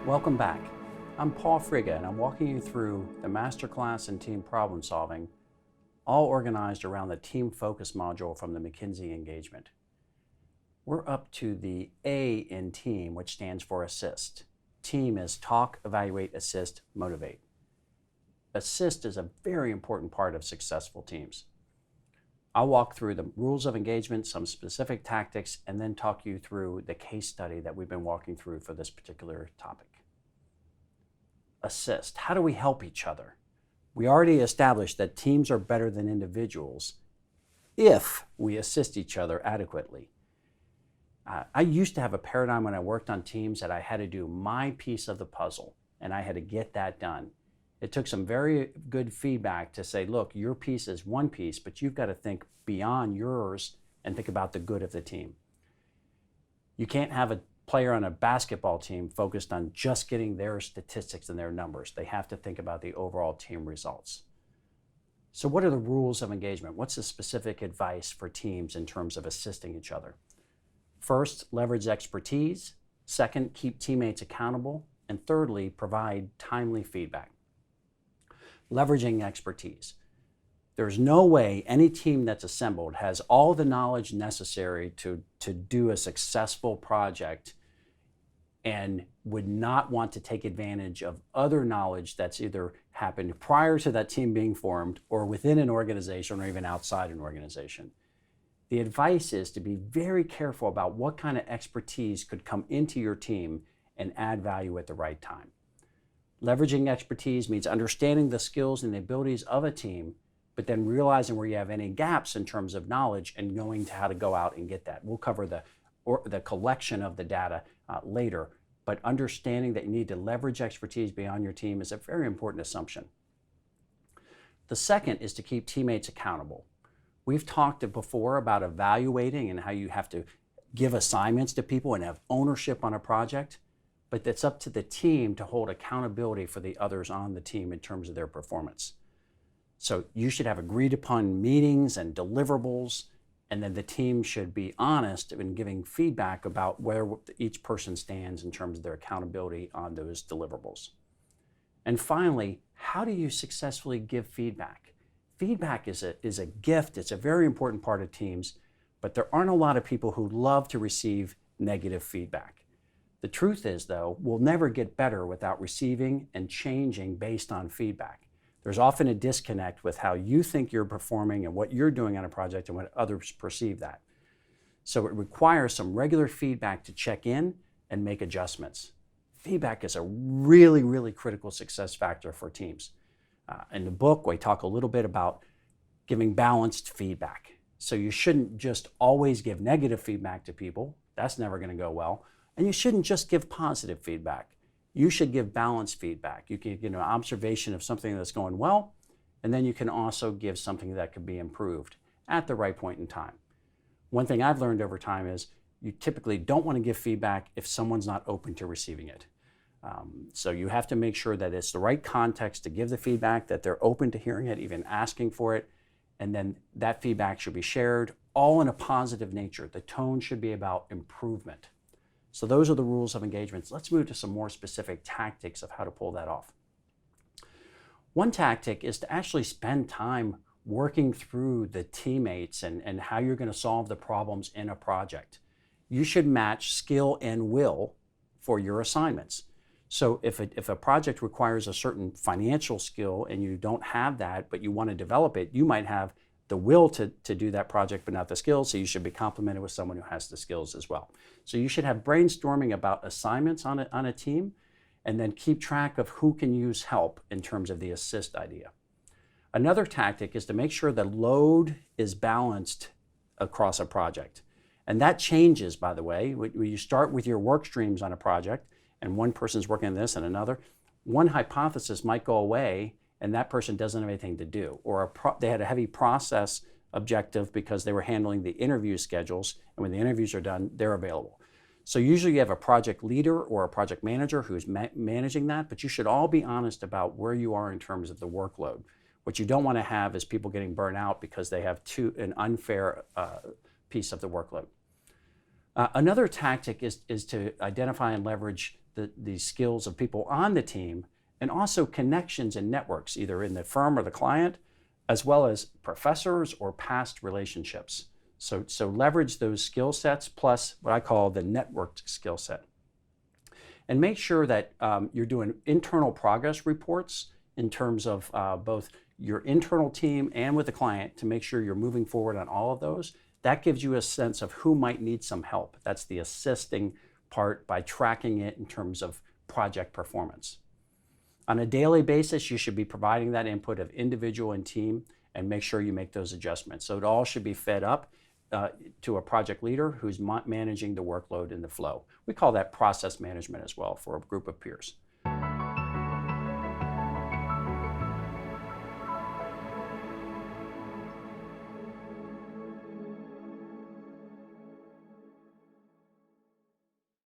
Welcome back. I'm Paul Frigga, and I'm walking you through the Masterclass in Team Problem Solving, all organized around the Team Focus module from the McKinsey engagement. We're up to the A in TEAM, which stands for assist. TEAM is talk, evaluate, assist, motivate. Assist is a very important part of successful teams. I'll walk through the rules of engagement, some specific tactics, and then talk you through the case study that we've been walking through for this particular topic. Assist. How do we help each other? We already established that teams are better than individuals if we assist each other adequately. I used to have a paradigm when I worked on teams that I had to do my piece of the puzzle, and I had to get that done. It took some very good feedback to say, look, your piece is one piece, but you've got to think beyond yours and think about the good of the team. You can't have a player on a basketball team focused on just getting their statistics and their numbers. They have to think about the overall team results. So what are the rules of engagement? What's the specific advice for teams in terms of assisting each other? First, leverage expertise. Second, keep teammates accountable. And thirdly, provide timely feedback. Leveraging expertise. There's no way any team that's assembled has all the knowledge necessary to do a successful project and would not want to take advantage of other knowledge that's either happened prior to that team being formed or within an organization or even outside an organization. The advice is to be very careful about what kind of expertise could come into your team and add value at the right time. Leveraging expertise means understanding the skills and the abilities of a team, but then realizing where you have any gaps in terms of knowledge and knowing how to go out and get that. We'll cover the collection of the data later, but understanding that you need to leverage expertise beyond your team is a very important assumption. The second is to keep teammates accountable. We've talked before about evaluating and how you have to give assignments to people and have ownership on a project, but it's up to the team to hold accountability for the others on the team in terms of their performance. So you should have agreed upon meetings and deliverables, and then the team should be honest in giving feedback about where each person stands in terms of their accountability on those deliverables. And finally, how do you successfully give feedback? Feedback is a gift. It's a very important part of teams, but there aren't a lot of people who love to receive negative feedback. The truth is, though, we'll never get better without receiving and changing based on feedback. There's often a disconnect with how you think you're performing and what you're doing on a project and what others perceive that. So it requires some regular feedback to check in and make adjustments. Feedback is a really, really critical success factor for teams. In the book, we talk a little bit about giving balanced feedback. So you shouldn't just always give negative feedback to people. That's never going to go well. And you shouldn't just give positive feedback. You should give balanced feedback. You can give an observation of something that's going well, and then you can also give something that could be improved at the right point in time. One thing I've learned over time is you typically don't want to give feedback if someone's not open to receiving it. So you have to make sure that it's the right context to give the feedback, that they're open to hearing it, even asking for it, and then that feedback should be shared, all in a positive nature. The tone should be about improvement. So those are the rules of engagement. Let's move to some more specific tactics of how to pull that off. One tactic is to actually spend time working through the teammates and how you're going to solve the problems in a project. You should match skill and will for your assignments. So if a project requires a certain financial skill and you don't have that, but you want to develop it, you might have the will to do that project, but not the skills. So you should be complemented with someone who has the skills as well. So you should have brainstorming about assignments on a team, and then keep track of who can use help in terms of the assist idea. Another tactic is to make sure the load is balanced across a project. And that changes, by the way. When you start with your work streams on a project, and one person's working on this and another, one hypothesis might go away and that person doesn't have anything to do. Or they had a heavy process objective because they were handling the interview schedules, and when the interviews are done, they're available. So usually you have a project leader or a project manager who's managing that, but you should all be honest about where you are in terms of the workload. What you don't want to have is people getting burnt out because they have an unfair piece of the workload. Another tactic is to identify and leverage the skills of people on the team, and also connections and networks, either in the firm or the client, as well as professors or past relationships. So leverage those skill sets plus what I call the networked skill set. And make sure that you're doing internal progress reports in terms of both your internal team and with the client to make sure you're moving forward on all of those. That gives you a sense of who might need some help. That's the assisting part by tracking it in terms of project performance. On a daily basis, you should be providing that input of individual and team and make sure you make those adjustments. So it all should be fed up to a project leader who's managing the workload and the flow. We call that process management as well for a group of peers.